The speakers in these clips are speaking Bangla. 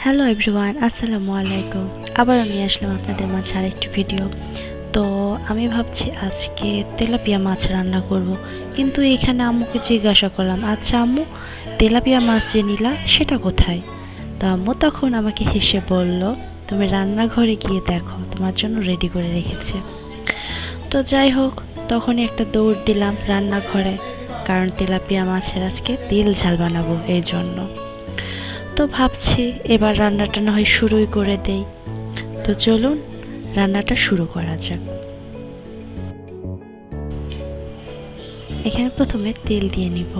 হ্যালো এভরিওয়ান, আসসালামু আলাইকুম। আবারও নিয়ে আসলাম আপনাদের মাঝে আরেকটি ভিডিও। তো আমি ভাবছি আজকে তেলাপিয়া মাছ রান্না করব, কিন্তু এখানে আম্মুকে জিজ্ঞাসা করলাম, আচ্ছা আম্মু, তেলাপিয়া মাছ যে নিলা সেটা কোথায়? তো আম্মু তখন আমাকে হেসে বলল, তুমি রান্নাঘরে গিয়ে দেখো, তোমার জন্য রেডি করে রেখেছে। তো যাই হোক, তখনই একটা দৌড় দিলাম রান্নাঘরে, কারণ তেলাপিয়া মাছের আজকে তেল ঝাল বানাবো এই জন্য। তো ভাবছি এবার রান্নাটা না হয় শুরুই করে দেই। তো চলুন রান্নাটা শুরু করা যাক। এখানে প্রথমে তেল দিয়ে নিব,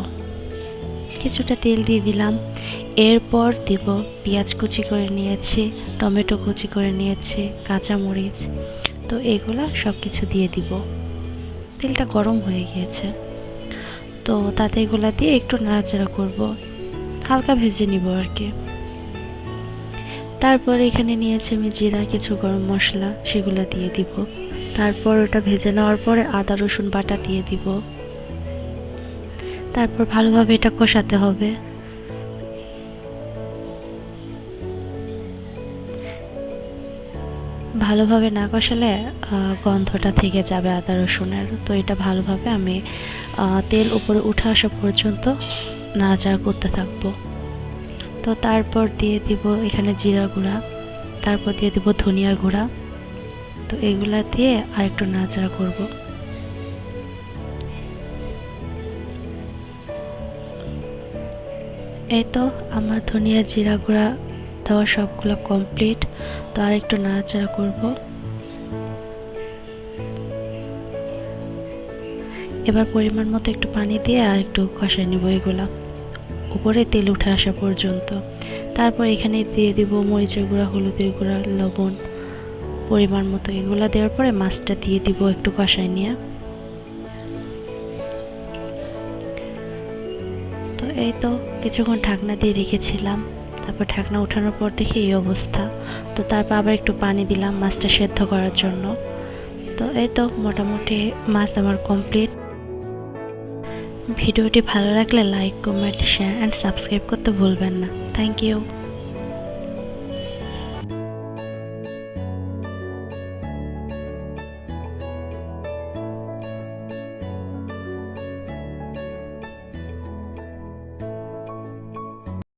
কিছুটা তেল দিয়ে দিলাম। এরপর দিব পেঁয়াজ কুচি করে নিয়েছি, টমেটো কুচি করে নিয়েছি, কাঁচামরিচ। তো এগুলা সব কিছু দিয়ে দিব। তেলটা গরম হয়ে গিয়েছে, তো তাতে এগুলা দিয়ে একটু নাড়াচাড়া করব, হালকা ভেজে নিব আর কি। তারপর এখানে নিয়েছি আমি জিরা, কিছু গরম মশলা, সেগুলো দিয়ে দিব। তারপর ওটা ভেজে নেওয়ার পরে আদা রসুন বাটা দিয়ে দিব। তারপর ভালোভাবে এটা কষাতে হবে। ভালোভাবে না কষালে গন্ধটা থেকে যাবে আদা রসুনের। তো এটা ভালোভাবে আমি তেল উপরে উঠে আসা পর্যন্ত নাড়াচাড়া করতে থাকবো। তো তারপর দিয়ে দিব এখানে জিরা গুঁড়া, তারপর দিয়ে দিব ধনিয়ার গুঁড়া। তো এগুলা দিয়ে আরেকটু নাড়াচাড়া করব। এই তো আমার ধনিয়া জিরা গুঁড়া দেওয়া সবগুলো কমপ্লিট। তো আর একটু নাড়াচাড়া করব। এবার পরিমাণ মতো একটু পানি দিয়ে আর একটু কষায় নিব এগুলা, উপরে তেল উঠে আসা পর্যন্ত। তারপর এখানে দিয়ে দিব মরিচের গুঁড়া, হলুদের গুঁড়া, লবণ পরিমাণ মতো। এগুলা দেওয়ার পরে মাছটা দিয়ে দিব একটু কষায় নিয়ে। তো এই তো কিছুক্ষণ ঢাকনা দিয়ে রেখেছিলাম। তারপর ঢাকনা ওঠানোর পর দেখি এই অবস্থা। তো তারপর আবার একটু পানি দিলাম মাছটা সেদ্ধ করার জন্য। তো এই তো মোটামুটি মাছ আমার কমপ্লিট। ভিডিওটি ভালো লাগলে like, comment, share and subscribe করতে ভুলবেন না। Thank you.